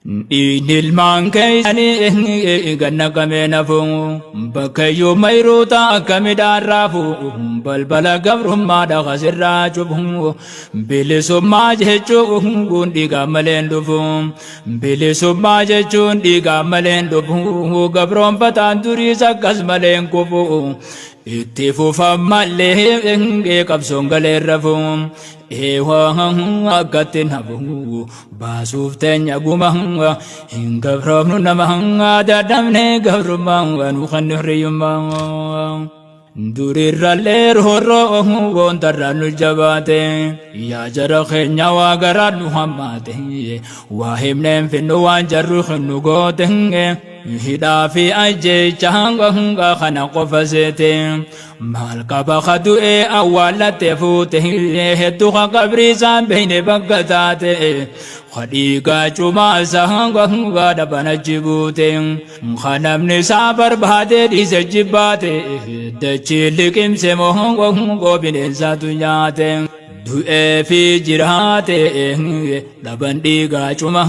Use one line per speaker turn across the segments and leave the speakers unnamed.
Inilmaan keeysanii ganna kamee nafuu bakkayyuu mayruuta akka midhaan raafuu balbala gabrummaadha kasirraa cufu bilisummaa jechuun dhiigaa malee hin dhufu bilisummaa jechuun dhiigaa malee hin dhufu gabroonfataan duriis akkas malee hin kufu itti fufan malee qabsoon galee rafu eewwan akkatti nafu baasuuf teenya guma hin gabroomnu nama dadhabne gabrummaa nu kan hirriyyummaa durirrallee roorroo woontarraan nu jabaate yaa jara keenya waa garaan nu hammaate waa himneen finnu waan jarru nu goote hidhaa fi ajjeechaan kana qofa seete maal qaba kadu'e awwaalatte fuute hedduu ka qabriisaan beeyne bakka taate khadiigaa cumaasa dabana jibuute kanamni isaa barbaade dhiise jibbaate dachii liqimse moo bineensaatu nyaate du'ee fi jiraate dhaban dhiigaa cuma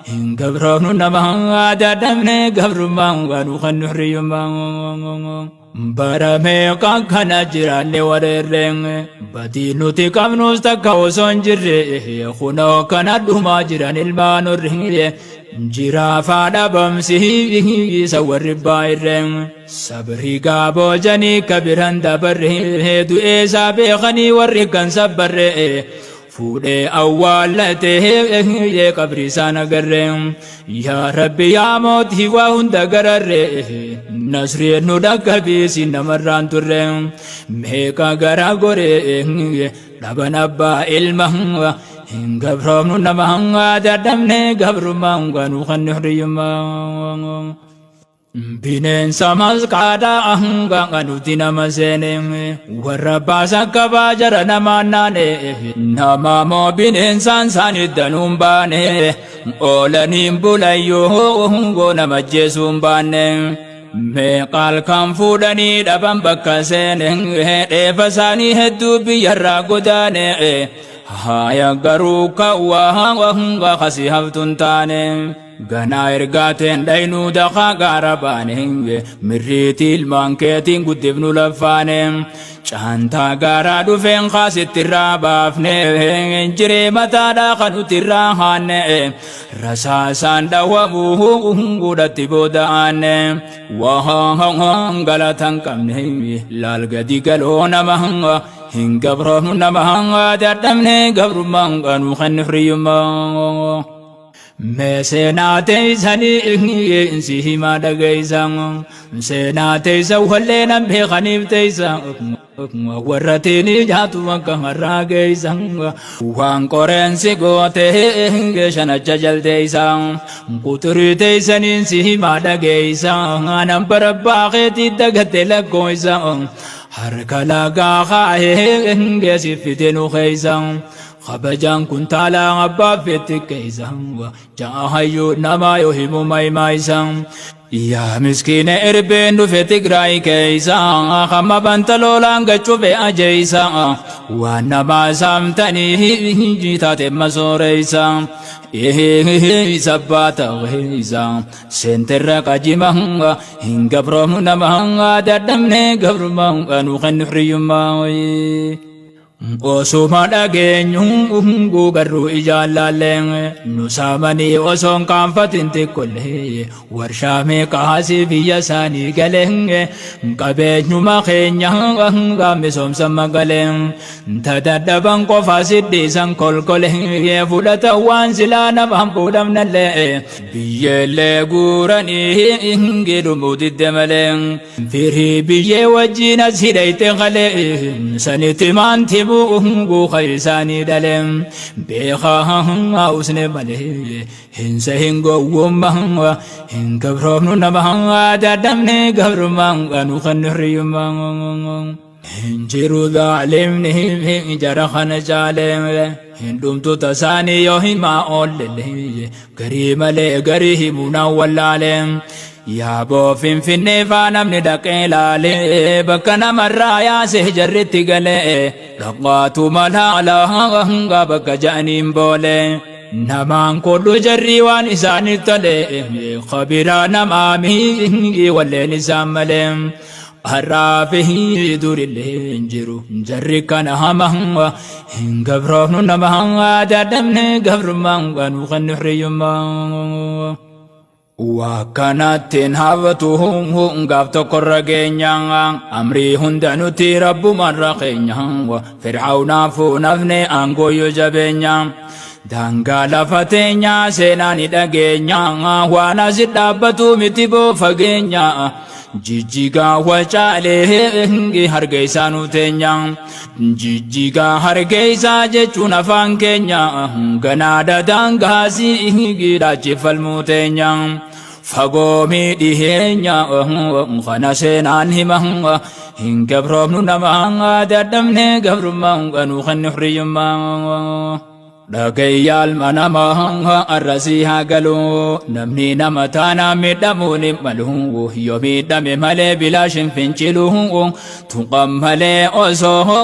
hin gabroomnu nama dadhabne gabrummaa nu kan hirriyyummaa baramee kan kana jiraanne wareerreen badii nuti qabnus takka osoo hin jirre kunoo kana dhumaa jiran ilmaan horre jiraafaa dhabamsi isa warri baay'irreen sabrii gaaboo janii kabiran dabarre du'ee isaa beekanii warri kan sabbarre fuudhee awwaallatee qabriisaan agarre yaa rabbi yaa mootii waa hunda gararre nasreen nu dhaqqabsiisi namarraan turre meeqa gara gore dhaban abbaa ilma hin gabroomnu nama dadhabne gabrummaa nu kan hirriyyummaa bineensa masqaadhaa hanga nuti nama seene warra baasa qabaa jara namaan naane nama moo bineensaan isaanii danuun baane oolaniin bulayyoo nama jeesuun baanne meeqaal kan fuudhanii dhaban bakka seene dheefa isaanii hedduu biyyarraa godaane haya garuu kawwaa kasii haftuun taane ganaa ergaateen dhaynuu daqaa gaara baane mirriitii ilmaan keetiin guddifnu laffaane caantaa gaaraa dhufeen kaasittirraa baafne jiree mataadhaa kanutirraa haanne rasaasaan dhawwamuu gudhatti booda'aanne waan galatan qabne laal gadi galoo nama hin gabroomnu nama dadhabne gabrummaa nu kan hirriyyummaa seenaa teeysanii si himaa dhageysan seenaa teeysa wallee nan beekaniif teeysa warra teenii jaatu akka harraa geeysan waan qoreensi goote shanacha jalteeysan quturii teeysaniin si himaa dhageysan nan barabbaakeetii dagatte lakkooysan harka lagaa kaa'ee geesif fite nu keeysan خبجان كنتالا عباب فتكيزا جاهيو نما يهمو مايمايزا يا مسكين اربين فتكراي كيزا خما بنتلولان قچو في أجيزا وانا ما سامتني جيتا تمسوريزا سباتا وهيزا سنتر قجيما هنگا بروم نما دردمني قبرما نوخن حريما osuma dhageenyu gugarru ijaallalleen nu saamanii osoon kaanfatin tikkollee warshaa meeqaasi biyya isaanii galeen qabeenyuma keenya misoomsa magaleen tadadhaban qofa siddiisan kolkolee fudhata waan silaa namaan fuudhamnallee biyyeellee guuranii gidhumuu didde malee firii biyyee wajjiin as hidhayte qalee sanitti maanti bu'u khaysaanii dhaleen beekaa usne malee hinsa hin gowwummaa hin gabroomnu nama dadhabne gabrummaa nu kan hirriyyummaa hinjiru dhaalimni jara kana caalee hindumtu tasaanii yoo himaa oollele garii malee garii himuunaa wallaalee yaaboo finfinnee faanamni dhaqee laalee bakka namarraa yaasee jarritti galee dhaqaatu malaalaa bakka ja'aniin boolee namaan kodhu jarri waan isaaniif tole khabiraa namaami walleen isaan malee harraafi durillee hin jiru jarri kana hamaa hin gabroofnu nama dadhabne gabrummaan nu kan hiriyyummaa wakkanattiin hafatuhu gaaf tokkorra keenya amrii hunda nuti rabbumarra keenya fir'aawnaafu nafne aangooyyoo jabeenya daangaa lafa teenya seenaan dhageenya waan asit dhaabbatu miti boo fageenya jijjigaa wacaalee harga isaa nu teenya jijjigaa harga isaa jechuun afaan keenya ganaadha daangaasii giidhaachifalmuu teenya fagoo miidhiheenya kana seenaan hima hin gabroofnu nama dadhabne gabrummaa nu kan hiriyyummaa dhagayyaal manama arrasii haa galuu namni nama taana miidhamuun hin malu yoo miidhame malee bilaashin fincilu tuqam malee osoo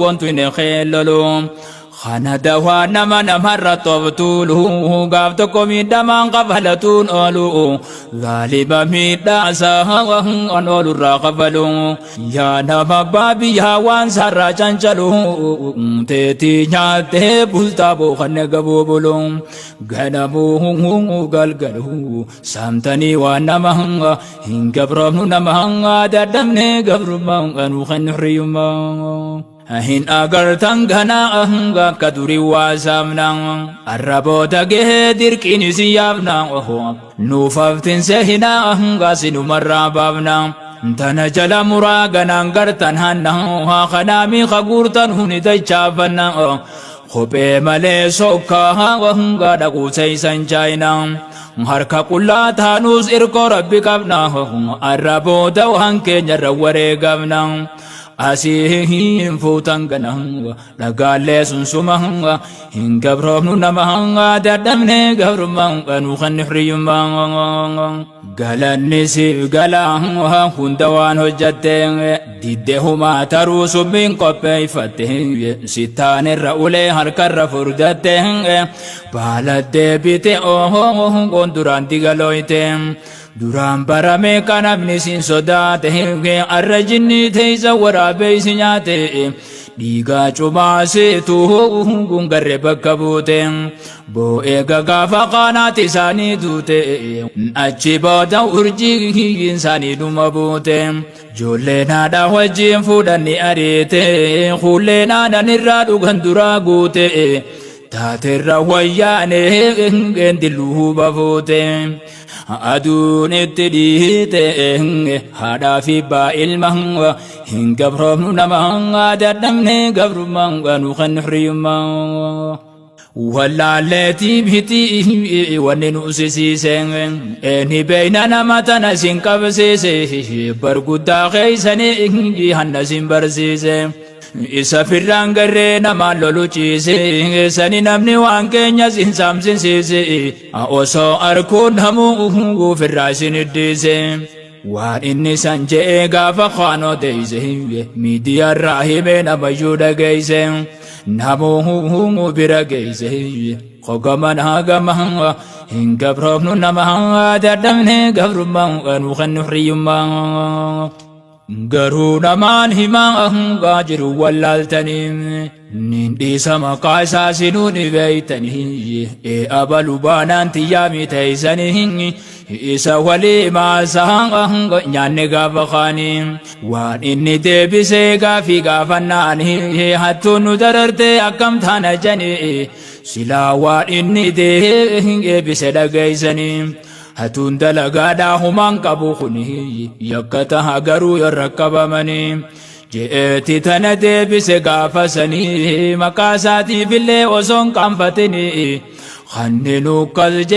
wantu hin keellolu kana dawaa namarra tobtuulu gaaf tokko miidhamaan qafalatuun oolu zaaliba miidhaasaa an oolurraa qafalu yaa nama baabiyyaa waan sarraa cancalu teetii nyaattee bultaa bookanne gabuu bulu ganamuu galgalu saamtanii waan nama hin gabroofnu nama dadhabne gabrummaa nu kan hiriyyummaa hin agartan ganaa akka durii waa saamna arraboota gahee dirqiin isi yaafna nuuf haftinse hinaa sinumarraa baafna tana jala muraa ganaan gartan hanna kanaami kaguurtan huni dachaafanna kophee malee sokkaa dhaquuseysan chaayina harka qullaa taanuus irkoo rabbi qabna arraboota waan keenyarra wareegamna asiin fuutan ganaa dhagaalee sunsuma hin gabroofnu nama dadhabne gabrummaa nu kan hiriyyummaa galanni siif galaa hunda waan hojjatte didde humaa taruu subbiin qopheeffatte sittaanirra ulee harkarra furdatte baaladdee bite duraan digalooyte duraan barame kanamni sin sodaate arra jinni teeysa waraabeysi nyaate dhiigaa cumaaseetu gungarre bakka buute boo'ee gagaafa qaanaati isaanii duute achi booda urjii isaanii dhuma buute joolleen haadha wajjiin fuudhanni ariite kuulleen aanan irraa dhugan duraa guute taaterra wayyaane dilluhu bafuute aduun itti dhiite haadhaa fi abbaa ilma hin gabroofnu nama dadhabne gabrummaa nu kan hiriyyummaa wallaalleetii biti wanni nu sisiise eni beeyna nama tana sin qabsiise barguddaa keeysanii hanna sin barsiise isa firraan garree namaan lolu ciise sani namni waan keenya sin saamsinsiise osoo arguun namuu firraa isin iddiise waan inni san je'ee gaafa qaanoo teeyse miidiyaarraa himee namayyuu dhageeyse namuu bira geeyse qogaman hagama hin gabroofnu nama dadhabne gabrummaa nu kan hiriyyummaa garuu namaan himaa jiru wallaaltanii nin dhiisa maqaa isaa sinuun beeytanii abalu baanaan tiyyaami teeysanii isa walii maasaa nyaanne gaafa qaanii waan inni deebisee gaafii gaafannaanii hattuun nu dararte akkam taana janii silaa waan inni deebise dhageeysanii hatun dalagaadhaa humaan qabu kuni yakka taha garuu yoo rakkabamanii je'eeti tana deebise gaafasanii maqaa isaatiifillee osoon qaanfatini kanneen ukkas